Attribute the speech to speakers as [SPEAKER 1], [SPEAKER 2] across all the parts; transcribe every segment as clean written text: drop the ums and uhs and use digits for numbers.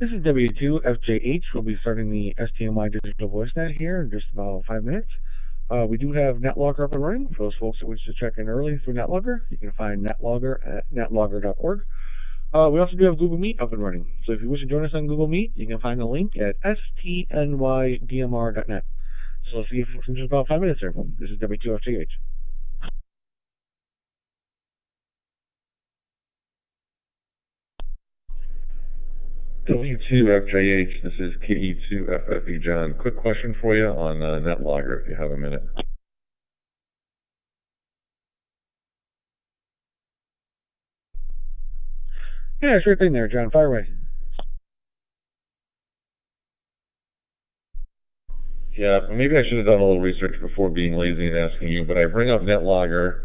[SPEAKER 1] This is W2FJH. We'll be starting the STNY digital voice net here in just about 5 minutes. We do have NetLogger up and running. For those folks that wish to check in early through NetLogger, you can find NetLogger at netlogger.org. We also do have Google Meet up and running. So if you wish to join us on Google Meet, you can find the link at stnydmr.net. So we'll see you in just about 5 minutes here. This is W2FJH.
[SPEAKER 2] W2FJH, this is KE2FFE John. Quick question for you on NetLogger, if you have a minute.
[SPEAKER 1] Yeah, sure thing there, John. Fire away.
[SPEAKER 2] Yeah, maybe I should have done a little research before being lazy and asking you, but I bring up NetLogger,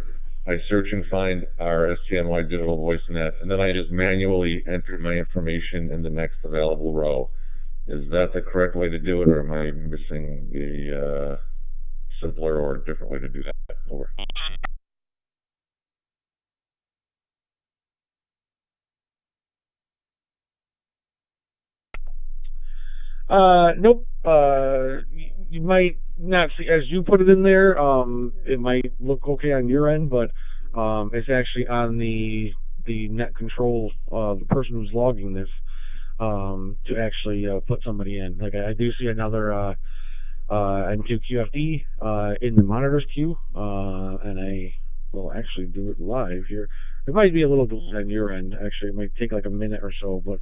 [SPEAKER 2] I search and find our STNY digital voice net, and then I just manually enter my information in the next available row. Is that the correct way to do it, or am I missing a simpler or different way to do that? Over.
[SPEAKER 1] Nope. You might not see as you put it in there. It might look okay on your end, but it's actually on the net control, the person who's logging this, to actually put somebody in. Like I do see another N2 QFD in the monitors queue, and I will actually do it live here. It might be a little delayed on your end. Actually, it might take like a minute or so, but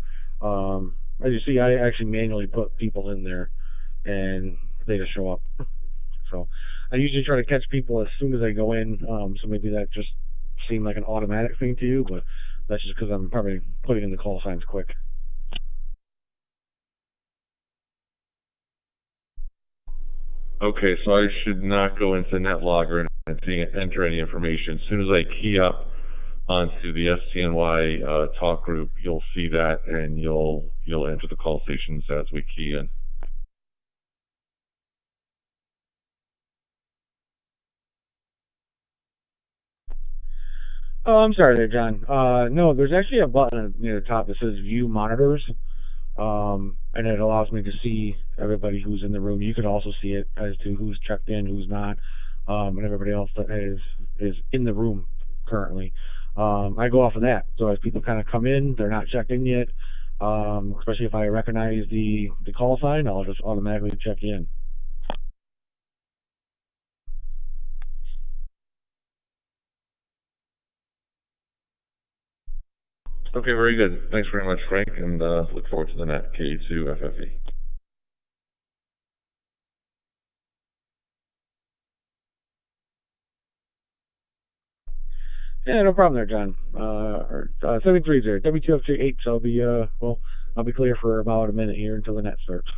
[SPEAKER 1] as you see, I actually manually put people in there, and they just show up. So I usually try to catch people as soon as they go in. So maybe that just seemed like an automatic thing to you, but that's just because I'm probably putting in the call signs quick.
[SPEAKER 2] Okay, so I should not go into NetLogger and enter any information. As soon as I key up onto the STNY talk group, you'll see that, and you'll enter the call stations as we key in.
[SPEAKER 1] Oh, I'm sorry there, John. No, there's actually a button near the top that says View Monitors, and it allows me to see everybody who's in the room. You can also see it as to who's checked in, who's not, and everybody else that is in the room currently. I go off of that. So as people kind of come in, they're not checked in yet. Especially if I recognize the call sign, I'll just automatically check in.
[SPEAKER 2] Okay, very good. Thanks very much, Frank, and look forward to the net K2 FFE.
[SPEAKER 1] Yeah, no problem there, John. 730 W2FJ8. I'll be well, I'll be clear for about a minute here until the net starts.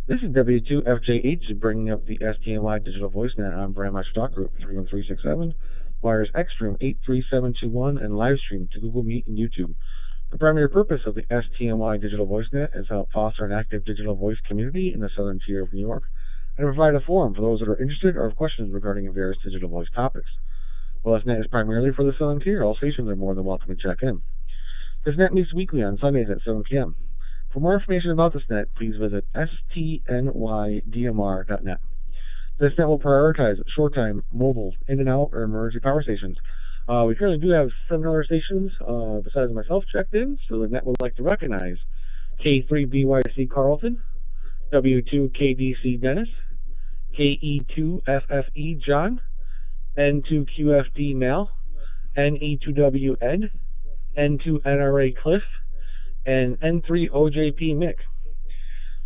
[SPEAKER 1] This is W2FJ8 bringing up the STNY Digital Voice Net on Brand My Stock Group 31367, wires Xstream 83721, and Livestream to Google Meet and YouTube. The primary purpose of the STNY Digital Voice Net is to help foster an active digital voice community in the southern tier of New York and provide a forum for those that are interested or have questions regarding various digital voice topics. While this net is primarily for the southern tier, all stations are more than welcome to check in. This net meets weekly on Sundays at 7 p.m. For more information about this net, please visit stnydmr.net. This net will prioritize short-time, mobile, in and out, or emergency power stations. We currently do have 7 other stations besides myself checked in, so the net would like to recognize K3BYC Carlton, W2KDC Dennis, KE2FFE John, N2QFD Mal, NE2W Ed, N2NRA Cliff, and N3OJP Mick.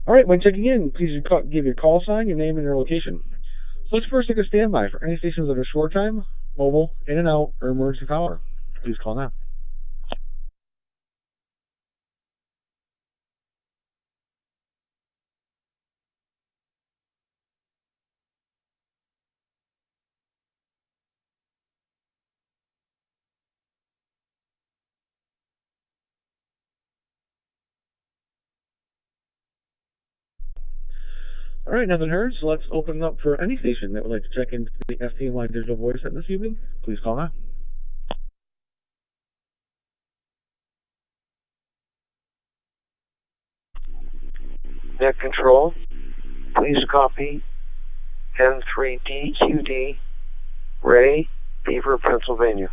[SPEAKER 1] Alright, when checking in, please give your call sign, your name, and your location. So let's first take a standby for any stations that are short time, mobile, in and out, or emergency power. Please call now. All right, nothing heard, so let's open it up for any station that would like to check into the STNY digital voice set this evening. Please call now.
[SPEAKER 3] Net control, please copy N3DQD, Ray, Beaver, Pennsylvania.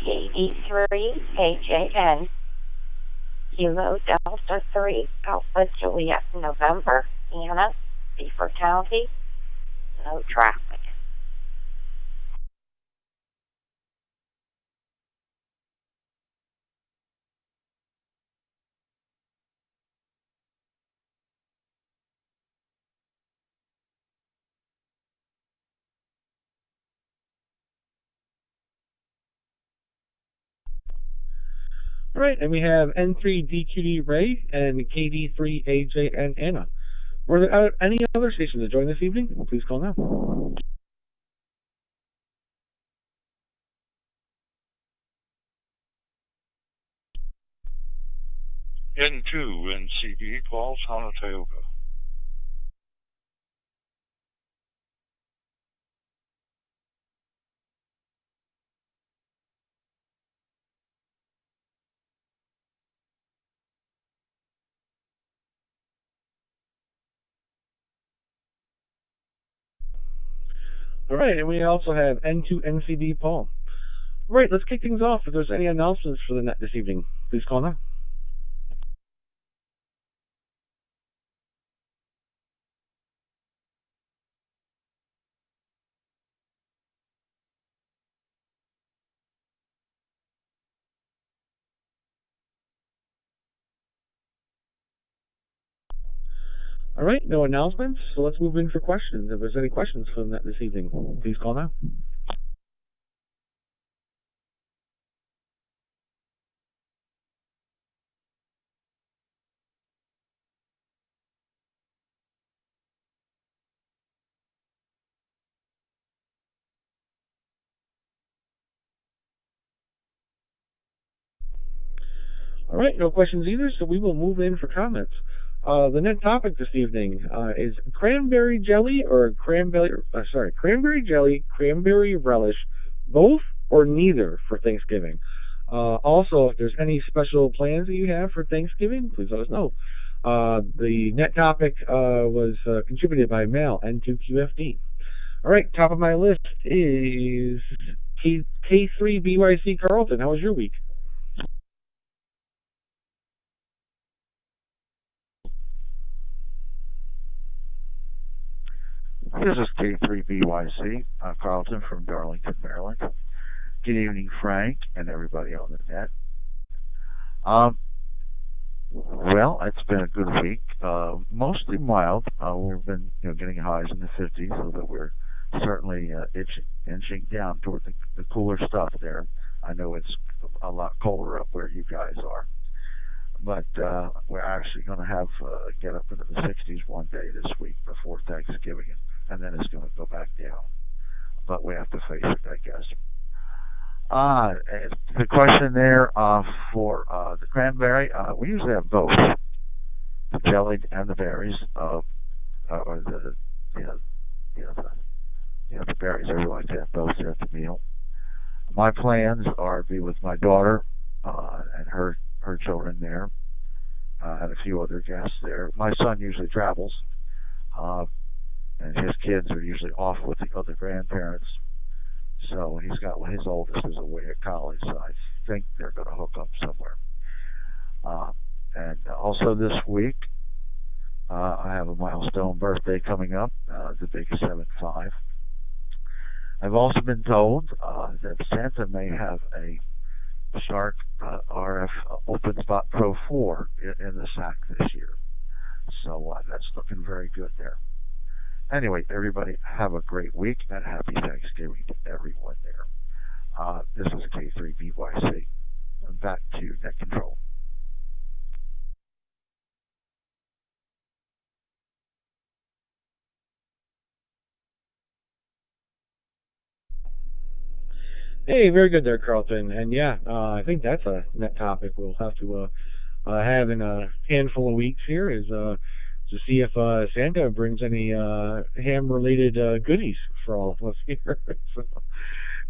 [SPEAKER 4] KD3AJN, Kilo Delta 3, Alpha Juliet November, Anna, Beaver County, no traffic.
[SPEAKER 1] All right, and we have N3DQD Ray and KD3AJN Anna. Were there any other stations to join this evening? Please call now.
[SPEAKER 5] N2 NCB calls Hanatioga.
[SPEAKER 1] All right, and we also have N2 NCB Paul. All right, let's kick things off. If there's any announcements for the net this evening, please call now. All right, no announcements, so let's move in for questions. If there's any questions for the net this evening, please call now. All right, no questions either, so we will move in for comments. The net topic this evening is cranberry jelly or cranberry jelly, cranberry relish, both or neither for Thanksgiving. Also, if there's any special plans that you have for Thanksgiving, please let us know. The net topic was contributed by Mal N2QFD. All right, top of my list is K3BYC Carlton. How was your week?
[SPEAKER 6] This is K3BYC, Carlton from Darlington, Maryland. Good evening, Frank, and everybody on the net. Well, it's been a good week. Mostly mild. We've been, getting highs in the 50s, so that we're certainly inching down toward the cooler stuff there. I know it's a lot colder up where you guys are, but we're actually going to have get up into the 60s one day this week before Thanksgiving, and then it's going to go back down. But we have to face it, I guess. The question there for the cranberry, we usually have both, the jelly and the berries, or the berries. I like to have both there at the meal. My plans are to be with my daughter and her children there, and a few other guests there. My son usually travels, and his kids are usually off with the other grandparents. So his oldest is away at college, so I think they're going to hook up somewhere. And also this week, I have a milestone birthday coming up, the big 7-5. I've also been told that Santa may have a Shark RF Open Spot Pro 4 in the sack this year. So that's looking very good there. Anyway, everybody have a great week and happy Thanksgiving to everyone there. This is K3BYC. Back to net control.
[SPEAKER 1] Hey, very good there, Carlton. And yeah, I think that's a net topic we'll have to have in a handful of weeks here is to see if Santa brings any ham-related goodies for all of us here. So,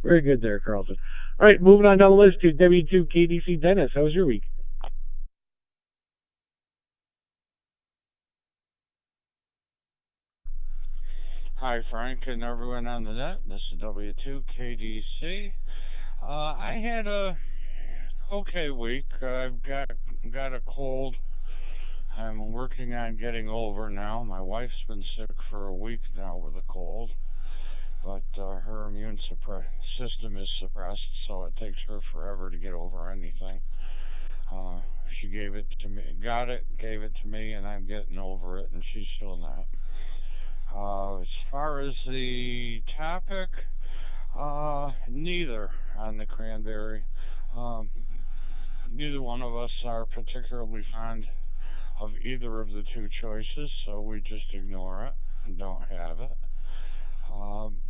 [SPEAKER 1] very good there, Carlton. All right, moving on down the list to W2KDC Dennis. How was your week?
[SPEAKER 5] Hi, Frank, and everyone on the net. This is W2KDC. I had a okay week. I've got a cold. I'm working on getting over now. My wife's been sick for a week now with a cold, but her system is suppressed, so it takes her forever to get over anything. Uh, she gave it to me, got it, gave it to me, and I'm getting over it, and she's still not. As far as the topic, neither on the cranberry. Um, Neither one of us are particularly fond of either of the two choices, so we just ignore it and don't have it.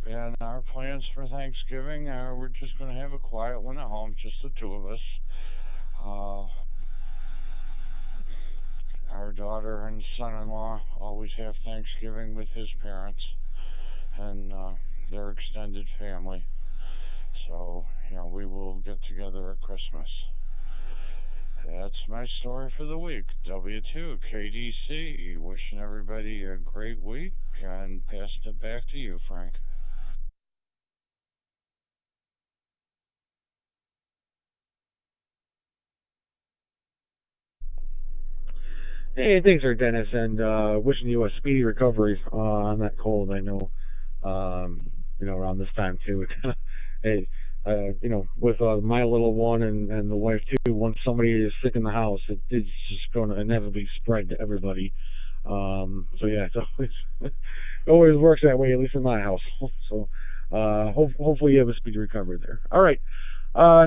[SPEAKER 5] And our plans for Thanksgiving are we're just going to have a quiet one at home, just the two of us. Uh, our daughter and son-in-law always have Thanksgiving with his parents and their extended family. So, we will get together at Christmas. That's my story for the week. W2, KDC, wishing everybody a great week and passing it back to you, Frank.
[SPEAKER 1] Hey, thanks, there, Dennis, and wishing you a speedy recovery on that cold. I know, around this time too. Hey, with my little one and the wife too. Once somebody is sick in the house, it's just going to inevitably spread to everybody. So yeah, it's always it always works that way, at least in my house. So, hopefully you have a speedy recovery there. All right.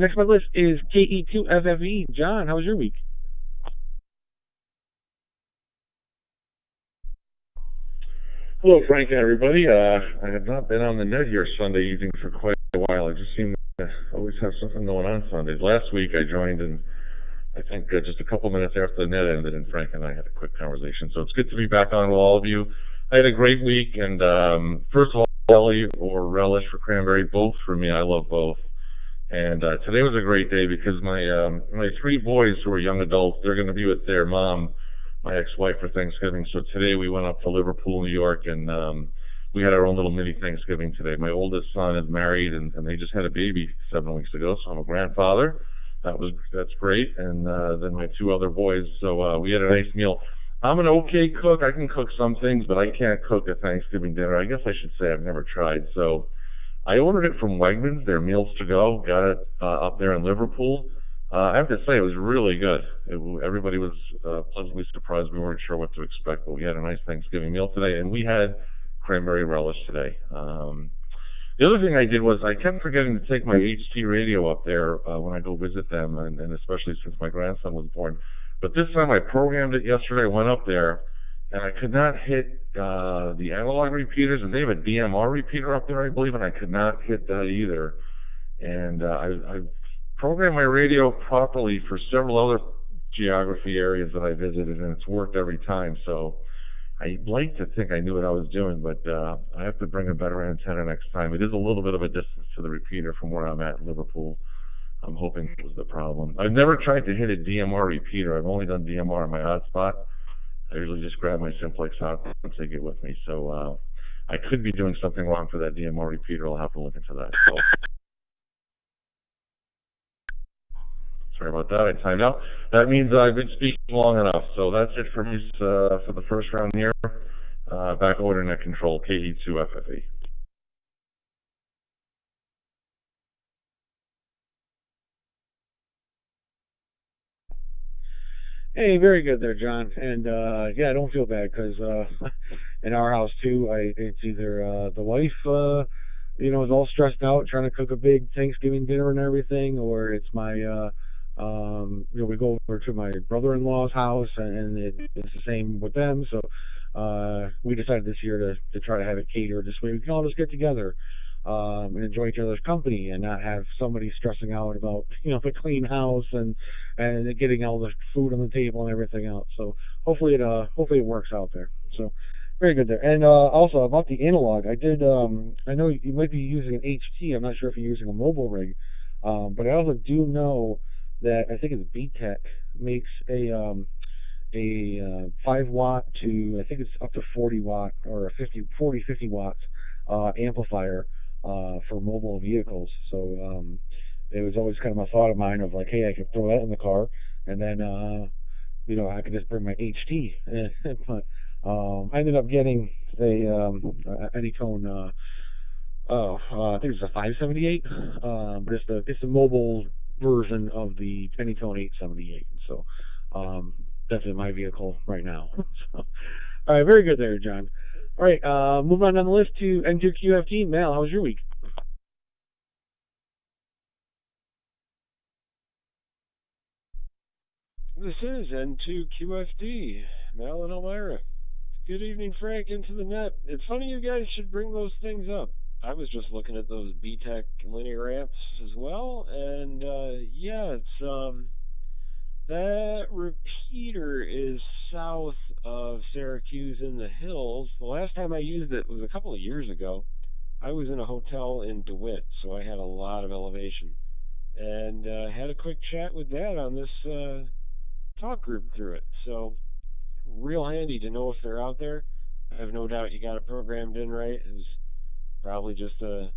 [SPEAKER 1] Next on my list is KE2FFE. John, how was your week?
[SPEAKER 2] Hello, Frank and everybody. I have not been on the net here Sunday evening for quite a while. I just seem to always have something going on Sundays. Last week I joined, and I think just a couple minutes after the net ended, and Frank and I had a quick conversation. So it's good to be back on with all of you. I had a great week, and first of all, jelly or relish for cranberry, both for me. I love both. And today was a great day because my three boys who are young adults, they're going to be with their mom, my ex-wife, for Thanksgiving. So today we went up to Liverpool, New York, and we had our own little mini Thanksgiving today. My oldest son is married, and they just had a baby 7 weeks ago, so I'm a grandfather. That's great. And then my two other boys. So we had a nice meal. I'm an okay cook. I can cook some things, but I can't cook a Thanksgiving dinner. I guess I should say I've never tried. So I ordered it from Wegmans, their meals to go. Got it up there in Liverpool. I have to say it was really good. Everybody was pleasantly surprised. We weren't sure what to expect, but we had a nice Thanksgiving meal today, and we had cranberry relish today. The other thing I did was I kept forgetting to take my HT radio up there when I go visit them, and especially since my grandson was born. But this time I programmed it yesterday. I went up there, and I could not hit the analog repeaters, and they have a DMR repeater up there, I believe, and I could not hit that either. And I programmed my radio properly for several other geography areas that I visited, and it's worked every time. So I like to think I knew what I was doing, but I have to bring a better antenna next time. It is a little bit of a distance to the repeater from where I'm at in Liverpool. I'm hoping that was the problem. I've never tried to hit a DMR repeater. I've only done DMR on my hotspot. I usually just grab my simplex hotspot and take it with me. So I could be doing something wrong for that DMR repeater. I'll have to look into that. So, sorry about that. I timed out. That means I've been speaking long enough. So that's it for me for the first round here. Back over to net control, KE2FFE.
[SPEAKER 1] Hey, very good there, John. And yeah, don't feel bad because in our house too, it's either the wife, is all stressed out trying to cook a big Thanksgiving dinner and everything, or it's my, we go over to my brother-in-law's house and it's the same with them. So we decided this year to try to have it catered this way. We can all just get together. and enjoy each other's company and not have somebody stressing out about the clean house and getting all the food on the table and everything else. So hopefully it works out there. So very good there. And also about the analog, I know you might be using an HT. I'm not sure if you're using a mobile rig, but I also do know that I think it's BTEC makes a 5 watt to I think it's up to 40 watt or a 50 watts amplifier for mobile vehicles. So it was always kind of a thought of mine of like, hey, I could throw that in the car and then I could just bring my HT. But I ended up getting a Anytone. I think it's a 578. But it's the mobile version of the Anytone 878. So that's in my vehicle right now. So, all right, very good there, John. All right, moving on the list to N2QFT. Mal, how was your week?
[SPEAKER 7] This is N2QFD, Mal and Elmira. Good evening, Frank, into the net. It's funny you guys should bring those things up. I was just looking at those BTEC linear amps as well, and yeah, it's that repeater is south of Syracuse in the hills. The last time I used it was a couple of years ago. I was in a hotel in DeWitt, so I had a lot of elevation, and had a quick chat with Dad on this talk group through it. So real handy to know if they're out there. I have no doubt you got it programmed in right. It was probably just a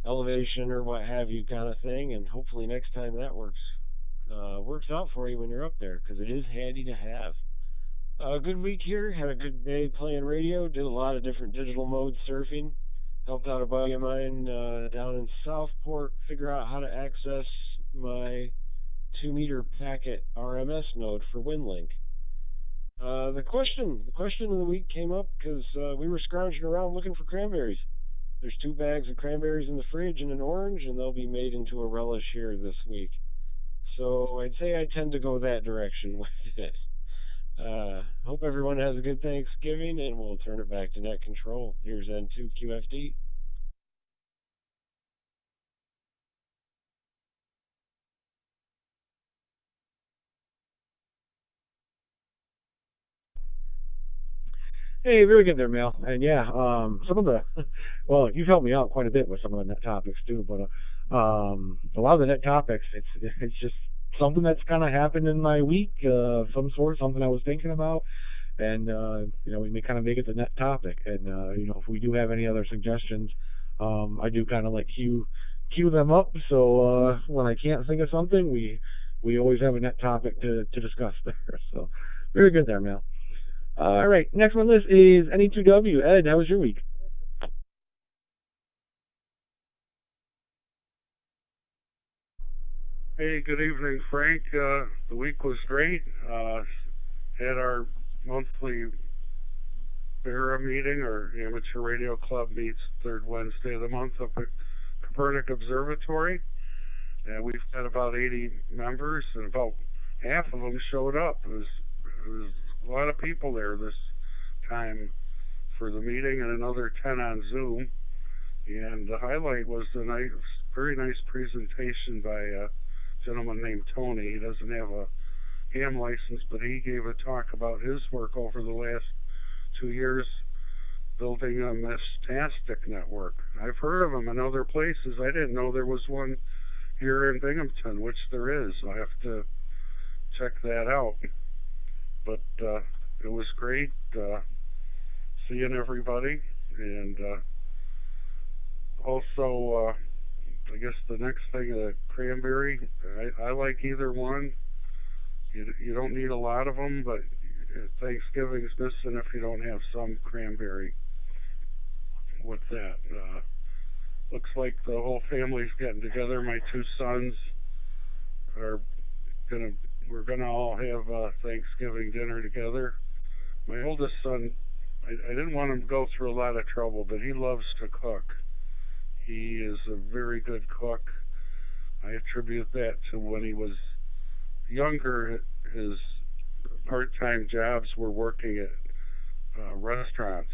[SPEAKER 7] elevation or what have you kind of thing, and hopefully next time that works out for you when you're up there, because it is handy to have. A good week here. Had a good day playing radio. Did a lot of different digital mode surfing. Helped out a buddy of mine down in Southport figure out how to access my 2-meter packet RMS node for WinLink. The question of the week came up because we were scrounging around looking for cranberries. There's 2 bags of cranberries in the fridge and an orange, and they'll be made into a relish here this week. So I'd say I tend to go that direction with it. Hope everyone has a good Thanksgiving, and we'll turn it back to net control. Here's N2QFD.
[SPEAKER 1] Hey, very good there, Mel. And yeah, some of the, well, you've helped me out quite a bit with some of the net topics too. But a lot of the net topics, it's just something that's kind of happened in my week, some sort, something I was thinking about, and we may kind of make it the net topic. And if we do have any other suggestions, I do kind of like queue them up. So when I can't think of something, we always have a net topic to discuss there. So very good there, Mel. All right, next on the list is NE2W. Ed, how was your week?
[SPEAKER 8] Hey, good evening, Frank. The week was great. Had our monthly BERA meeting, or Amateur Radio Club meets third Wednesday of the month up at Copernic Observatory. And we've got about 80 members, and about half of them showed up. It was a lot of people there this time for the meeting, and another 10 on Zoom. And the highlight was the very nice presentation by a gentleman named Tony. He doesn't have a ham license, but he gave a talk about his work over the last 2 years building a Mestastic network. I've heard of them in other places. I didn't know there was one here in Binghamton, which there is. I have to check that out. But it was great seeing everybody, and also I guess the next thing, Cranberry. I like either one. You don't need a lot of them, but Thanksgiving's missing if you don't have some cranberry with that. Looks like the whole family's getting together. My 2 sons are we're gonna all have Thanksgiving dinner together. My oldest son, I didn't want him to go through a lot of trouble, but he loves to cook. He is a very good cook. I attribute that to when he was younger, his part-time jobs were working at restaurants,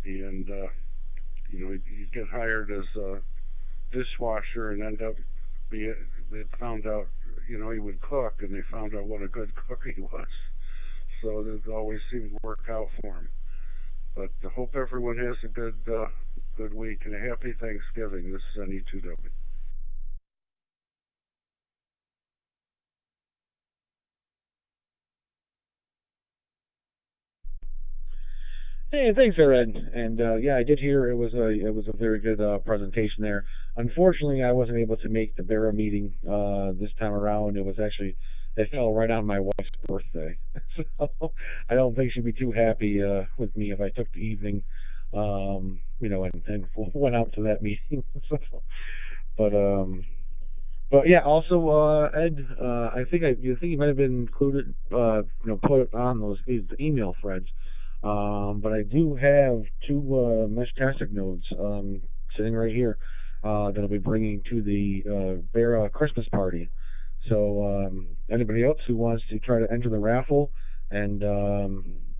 [SPEAKER 8] and He'd get hired as a dishwasher and end up be they found out he would cook, and they found out what a good cook he was. So it always seemed to work out for him. But I hope everyone has a good week and a happy Thanksgiving. This is NE2W.
[SPEAKER 1] Hey, thanks, Ed. And yeah, I did hear it was a very good presentation there. Unfortunately, I wasn't able to make the Barra meeting this time around. It fell right on my wife's birthday, so I don't think she'd be too happy with me if I took the evening, and went out to that meeting. So, but yeah. Also, Ed, you think you might have been included, put on these email threads. But I do have two Meshtastic nodes sitting right here that I'll be bringing to the Vera Christmas party. So anybody else who wants to try to enter the raffle and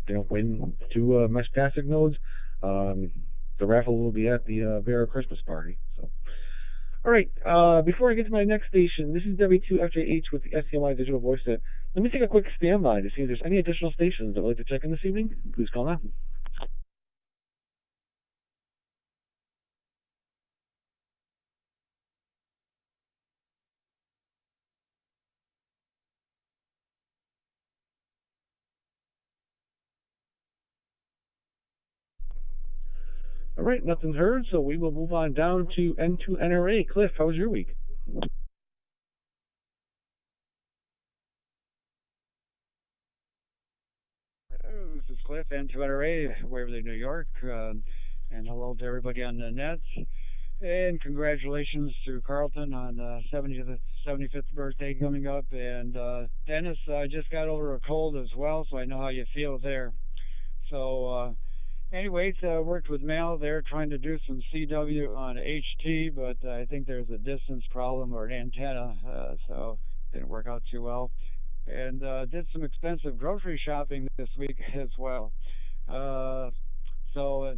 [SPEAKER 1] win two Meshtastic nodes, the raffle will be at the Vera Christmas party. So. All right, before I get to my next station, this is W2FJH with the STNY Digital Voice Net. Let me take a quick standby to see if there's any additional stations that would like to check in this evening. Please call now. All right, nothing's heard, so we will move on down to N2NRA. Cliff, how was your week?
[SPEAKER 9] This is Cliff, N2NRA, Waverly, New York, and hello to everybody on the net. And congratulations to Carlton on 75th birthday coming up. And Dennis, I just got over a cold as well, so I know how you feel there. So, anyways, worked with Mal there trying to do some CW on HT, but I think there's a distance problem or an antenna, so didn't work out too well. And did some expensive grocery shopping this week as well. So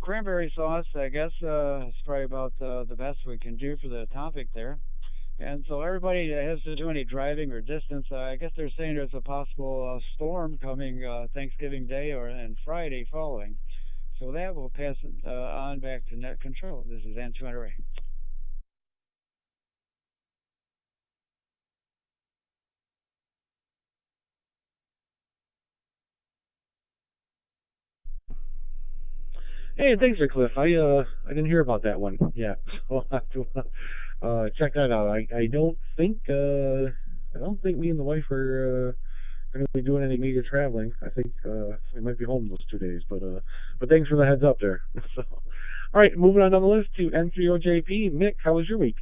[SPEAKER 9] cranberry sauce, I guess, is probably about the best we can do for the topic there. And so everybody that has to do any driving or distance, I guess they're saying there's a possible storm coming Thanksgiving Day and Friday following. So that will pass it on back to net control. This is N2NRA.
[SPEAKER 1] Hey, thanks for Cliff. I didn't hear about that one yet, so I'll have to check that out. I don't think me and the wife are going to be doing any major traveling. I think we might be home those 2 days, but thanks for the heads up there. So, all right, moving on the list to N3OJP. Mick, how was your week?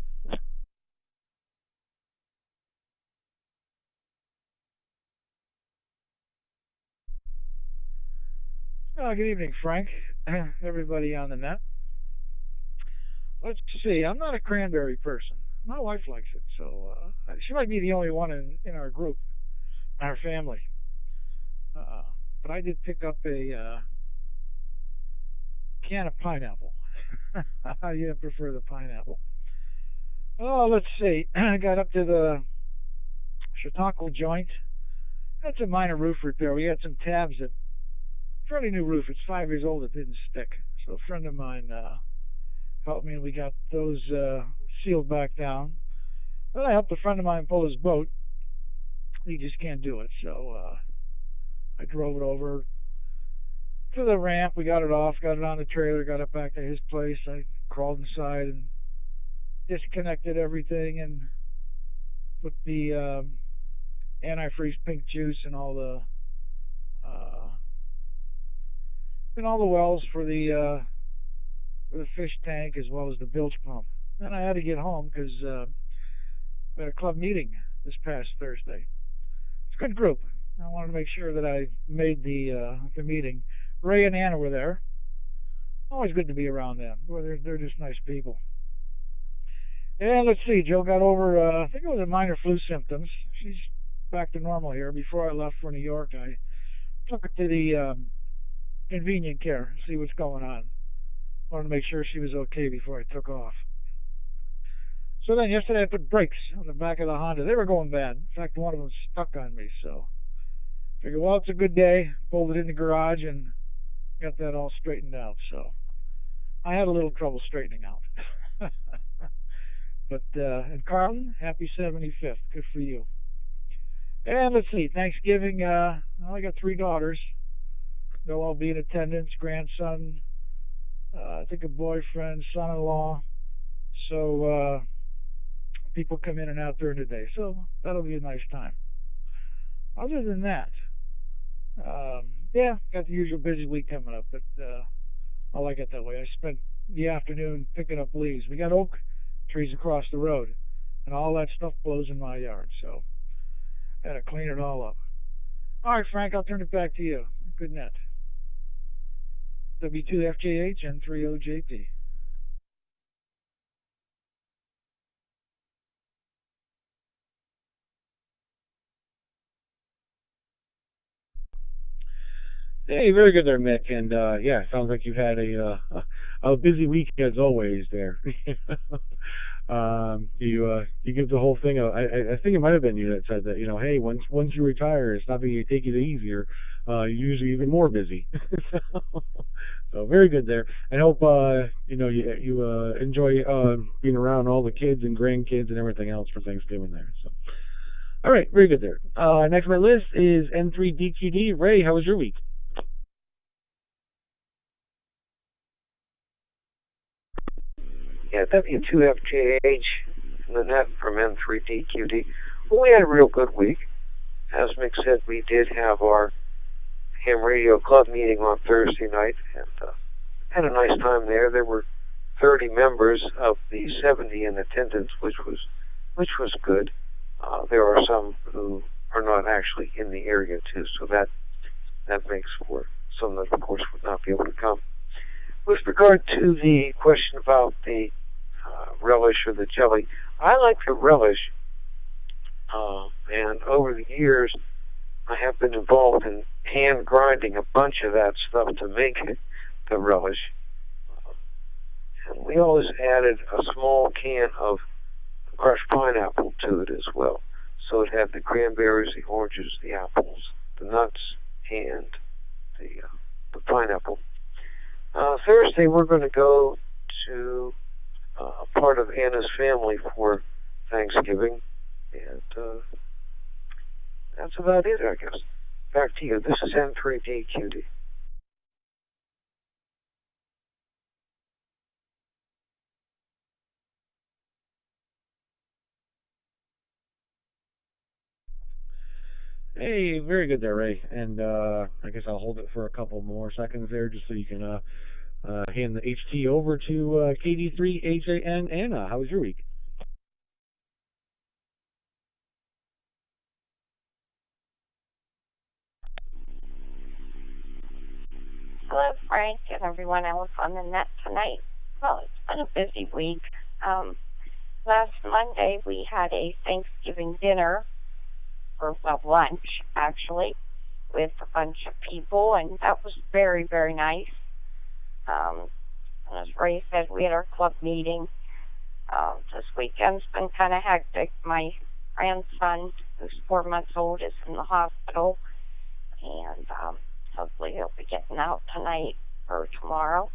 [SPEAKER 10] Good evening, Frank. Everybody on the net. Let's see. I'm not a cranberry person. My wife likes it, so she might be the only one in our group, our family. But I did pick up a can of pineapple. How do you prefer the pineapple? Oh, let's see. I got up to the Chautauqua joint. That's a minor roof repair. We had some tabs that fairly new roof. It's 5 years old. It didn't stick. So a friend of mine helped me, and we got those sealed back down. Then I helped a friend of mine pull his boat. He just can't do it. So I drove it over to the ramp. We got it off, got it on the trailer, got it back to his place. I crawled inside and disconnected everything and put the antifreeze pink juice and all the wells for the fish tank as well as the bilge pump. Then I had to get home because we had a club meeting this past Thursday. It's a good group. I wanted to make sure that I made the meeting. Ray and Anna were there. Always good to be around them. Well, they're just nice people. And let's see, Joe got over, I think it was a minor flu symptoms. She's back to normal here. Before I left for New York, I took her to the convenient care, see what's going on. Wanted to make sure she was okay before I took off. So then yesterday I put brakes on the back of the Honda. They were going bad. In fact, one of them stuck on me. So I figured, well, it's a good day. Pulled it in the garage and got that all straightened out. So I had a little trouble straightening out. But and Carlton, happy 75th. Good for you. And let's see, Thanksgiving. Well, I got 3 daughters. They'll all be in attendance. Grandson, I think a boyfriend, son-in-law. So people come in and out during the day. So that'll be a nice time. Other than that, yeah, got the usual busy week coming up, but I like it that way. I spent the afternoon picking up leaves. We got oak trees across the road, and all that stuff blows in my yard, so I had to clean it all up. All right, Frank, I'll turn it back to you. Good night. W2FJH and 30JP. Hey, very good there, Mick. And yeah, sounds like you had a busy week as always there. You give the whole thing. I think it might have been you that said that. Hey, once you retire, it's not that you take it easier. You're usually even more busy. So very good there. I hope you enjoy being around all the kids and grandkids and everything else for Thanksgiving there. So all right, very good there. Next on my list is N3DQD. Ray, how was your week?
[SPEAKER 3] Yeah, W2FJH, the net from N3DQD. Well, we had a real good week. As Mick said, we did have our Ham Radio Club meeting on Thursday night, and had a nice time there. There were 30 members of the 70 in attendance, which was good. There are some who are not actually in the area too, so that makes for some that, of course, would not be able to come. With regard to the question about the relish or the jelly, I like the relish, and over the years I have been involved in hand grinding a bunch of that stuff to make the relish. And we always added a small can of crushed pineapple to it as well. So it had the cranberries, the oranges, the apples, the nuts, and the pineapple. Thursday we're going to go to a part of Anna's family for Thanksgiving, and that's about it, I guess. Back to you. This is N3DQD.
[SPEAKER 1] Hey, very good there, Ray. And I guess I'll hold it for a couple more seconds there just so you can hand the HT over to KD3HAN Anna. How was your week?
[SPEAKER 4] Hello, Frank, and everyone else on the net tonight. Well, it's been a busy week. Last Monday we had a Thanksgiving dinner, or well, lunch actually, with a bunch of people, and that was very, very nice. And as Ray said, we had our club meeting. This weekend's been kind of hectic. My grandson, who's 4 months old, is in the hospital, and hopefully he'll be getting out tonight or tomorrow.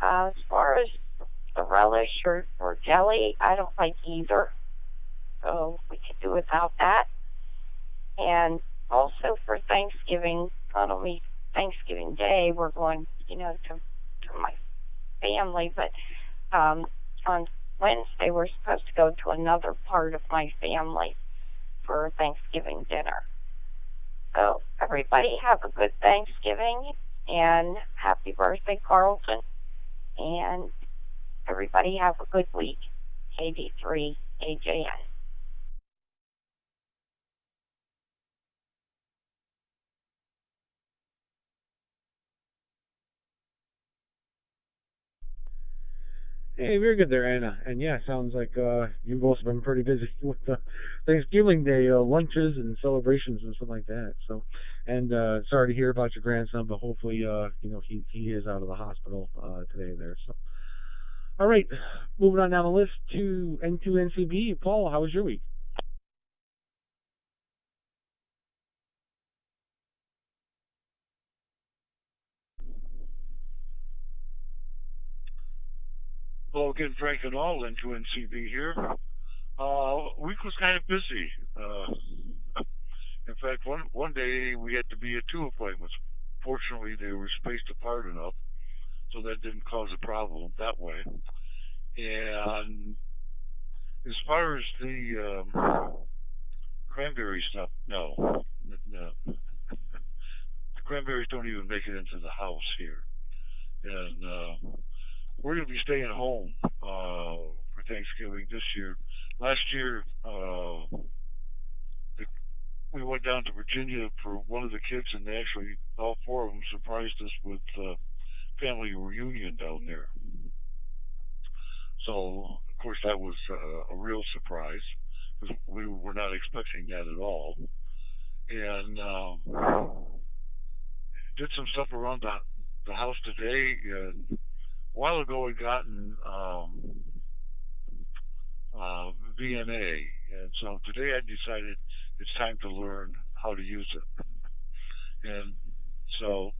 [SPEAKER 4] As far as the relish or jelly, I don't like either, so we could do without that. And also for Thanksgiving, not only Thanksgiving Day, we're going, to my family, but on Wednesday we're supposed to go to another part of my family for Thanksgiving dinner. So everybody have a good Thanksgiving, and happy birthday, Carlton, and everybody have a good week. KD3 AJN.
[SPEAKER 1] Hey, very good there, Anna. And yeah, sounds like you've also been pretty busy with Thanksgiving Day lunches and celebrations and stuff like that. So, and sorry to hear about your grandson, but hopefully, he is out of the hospital today there. So, all right, moving on down the list to N2NCB. Paul, how was your week?
[SPEAKER 8] Hello again, Frank and all, into NCB here. Week was kind of busy. In fact, one day we had to be at two appointments. Fortunately, they were spaced apart enough, so that didn't cause a problem that way. And as far as the cranberry stuff, no. The cranberries don't even make it into the house here. And we're going to be staying home for Thanksgiving this year. Last year, we went down to Virginia for one of the kids, and they actually, all four of them, surprised us with family reunion down there. So, of course, that was a real surprise because we were not expecting that at all. And did some stuff around the house today. And a while ago, I'd gotten VNA, and so today I decided it's time to learn how to use it. And so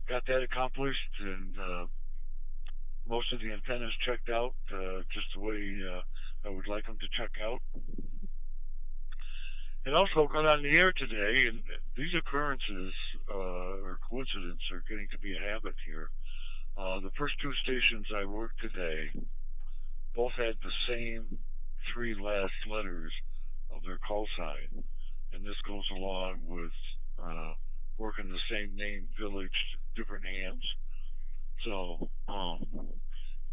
[SPEAKER 8] got that accomplished, and most of the antennas checked out just the way I would like them to check out. And also got on the air today, and these occurrences or coincidences are getting to be a habit here. The first two stations I worked today both had the same three last letters of their call sign, and this goes along with working the same name, village, different hands. So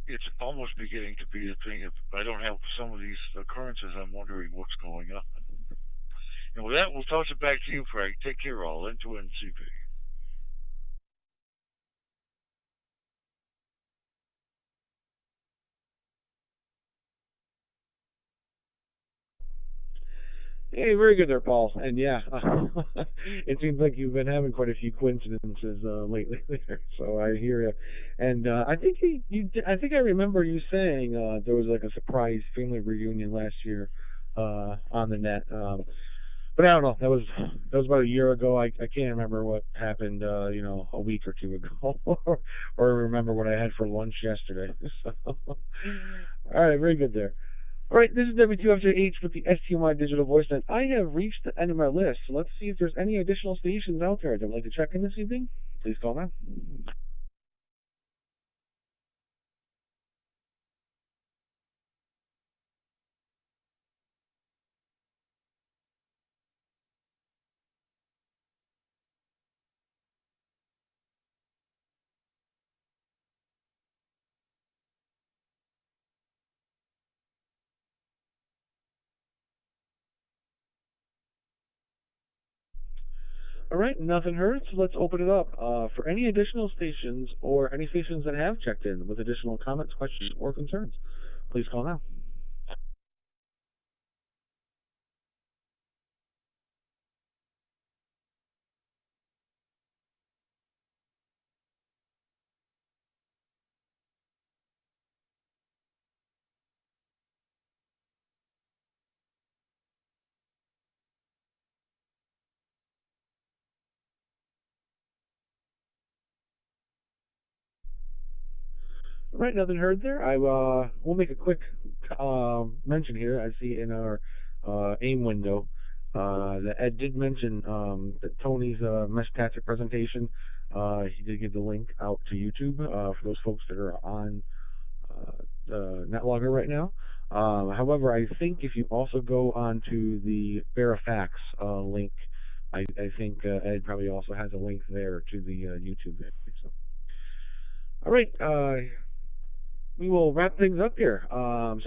[SPEAKER 8] it's almost beginning to be a thing. If I don't have some of these occurrences, I'm wondering what's going on. And with that, we'll toss it back to you, Frank. Take care, all. Into NCB.
[SPEAKER 1] Hey, very good there, Paul. And yeah, it seems like you've been having quite a few coincidences lately there. So I hear you. And I think I think I remember you saying there was like a surprise family reunion last year on the net. But I don't know. That was about a year ago. I can't remember what happened. A week or two ago, or remember what I had for lunch yesterday. So, all right, very good there. All right, this is W2FJH with the STNY Digital Voice Net. I have reached the end of my list, so let's see if there's any additional stations out there that would like to check in this evening. Please call now. All right, nothing hurts. Let's open it up for any additional stations or any stations that have checked in with additional comments, questions, or concerns. Please call now. All right, nothing heard there. We'll make a quick mention here. I see in our AIM window that Ed did mention that Tony's mesh tactic presentation. He did give the link out to YouTube for those folks that are on NetLogger right now. However, I think if you also go onto the Verifax link, I think Ed probably also has a link there to the YouTube video. So, all right. We will wrap things up here. So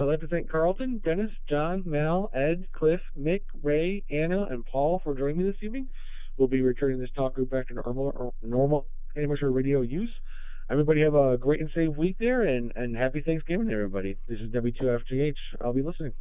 [SPEAKER 1] I'd like to thank Carlton, Dennis, John, Mal, Ed, Cliff, Mick, Ray, Anna, and Paul for joining me this evening. We'll be returning this talk group back to normal amateur radio use Everybody have a great and safe week there, and happy Thanksgiving, everybody. This is W2FGH. I'll be listening.